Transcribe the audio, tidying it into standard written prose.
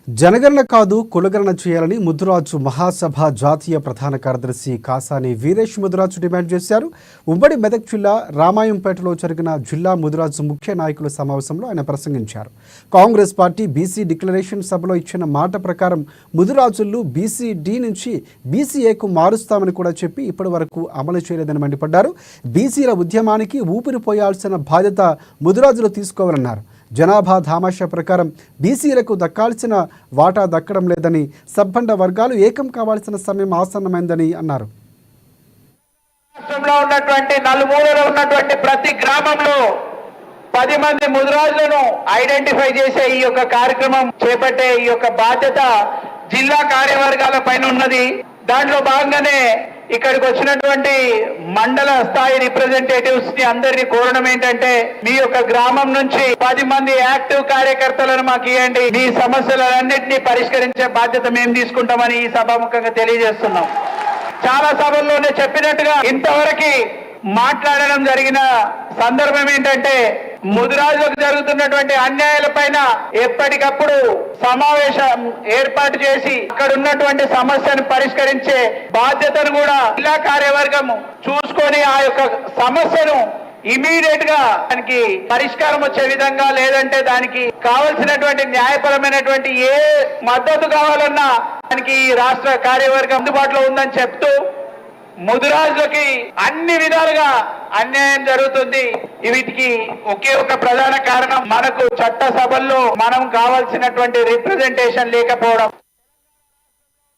జనగణన కాదు కులగణన చేయాలని ముద్దురాజు మహాసభ జాతీయ ప్రధాన కార్యదర్శి కాసాని వీరేష్ ముద్దురాజు డిమాండ్ చేశారు. ఉమ్మడి మెదక్ జిల్లా రామాయంపేటలో జరిగిన జిల్లా ముద్దురాజు ముఖ్య నాయకుల సమావేశంలో ఆయన ప్రసంగించారు. కాంగ్రెస్ పార్టీ బీసీ డిక్లరేషన్ సభలో ఇచ్చిన మాట ప్రకారం ముద్దురాజులు బీసీ-డి నుంచి బీసీ-ఏకు మారుస్తామని కూడా చెప్పి ఇప్పటి వరకు అమలు చేయలేదని మండిపడ్డారు. బీసీల ఉద్యమానికి ఊపిరిపోయాల్సిన బాధ్యత ముద్దురాజులు తీసుకోవాలన్నారు. జనాభా దామాషా ప్రకారం బీసీలకు దక్కాల్సిన వాటా దక్కడం లేదని, సబ్బండ వర్గాలు ఏకం కావాల్సిన సమయం ఆసన్నమైందని అన్నారు. రాష్ట్రంలో ఉన్నటువంటి నలుమూలలో ఉన్నటువంటి ప్రతి గ్రామంలో 10 మంది ముదిరాజులను ఐడెంటిఫై చేసే ఈ యొక్క కార్యక్రమం చేపట్టే ఈ యొక్క బాధ్యత జిల్లా కార్యవర్గాల పైన ఉన్నది. దాంట్లో భాగంగానే ఇక్కడికి వచ్చినటువంటి మండల స్థాయి రిప్రజెంటేటివ్స్ ని అందరినీ కోరడం ఏంటంటే, మీ యొక్క గ్రామం నుంచి 10 మంది యాక్టివ్ కార్యకర్తలను మాకు ఇవ్వండి, మీ సమస్యలన్నింటినీ పరిష్కరించే బాధ్యత మేము తీసుకుంటామని ఈ సభాముఖంగా తెలియజేస్తున్నాం. చాలా సభల్లోనే చెప్పినట్టుగా ఇంతవరకు మాట్లాడడం జరిగిన సందర్భం ఏంటంటే, ముదిరాజులకు జరుగుతున్నటువంటి అన్యాయాల పైన ఎప్పటికప్పుడు సమావేశం ఏర్పాటు చేసి అక్కడ ఉన్నటువంటి సమస్యను పరిష్కరించే బాధ్యతను కూడా జిల్లా కార్యవర్గం చూసుకొని ఆ యొక్క సమస్యను ఇమీడియట్ గా దానికి పరిష్కారం వచ్చే విధంగా, లేదంటే దానికి కావలసినటువంటి న్యాయపరమైనటువంటి ఏ మద్దతు కావాలన్నా దానికి రాష్ట్ర కార్యవర్గం అందుబాటులో ఉందని చెప్తూ, ముదిరాజులకి అన్ని విధాలుగా అన్యాయం జరుగుతుంది. వీటికి ఒకే ఒక ప్రధాన కారణం, మనకు చట్ట సభల్లో మనం కావాల్సినటువంటి రిప్రజెంటేషన్ లేకపోవడం.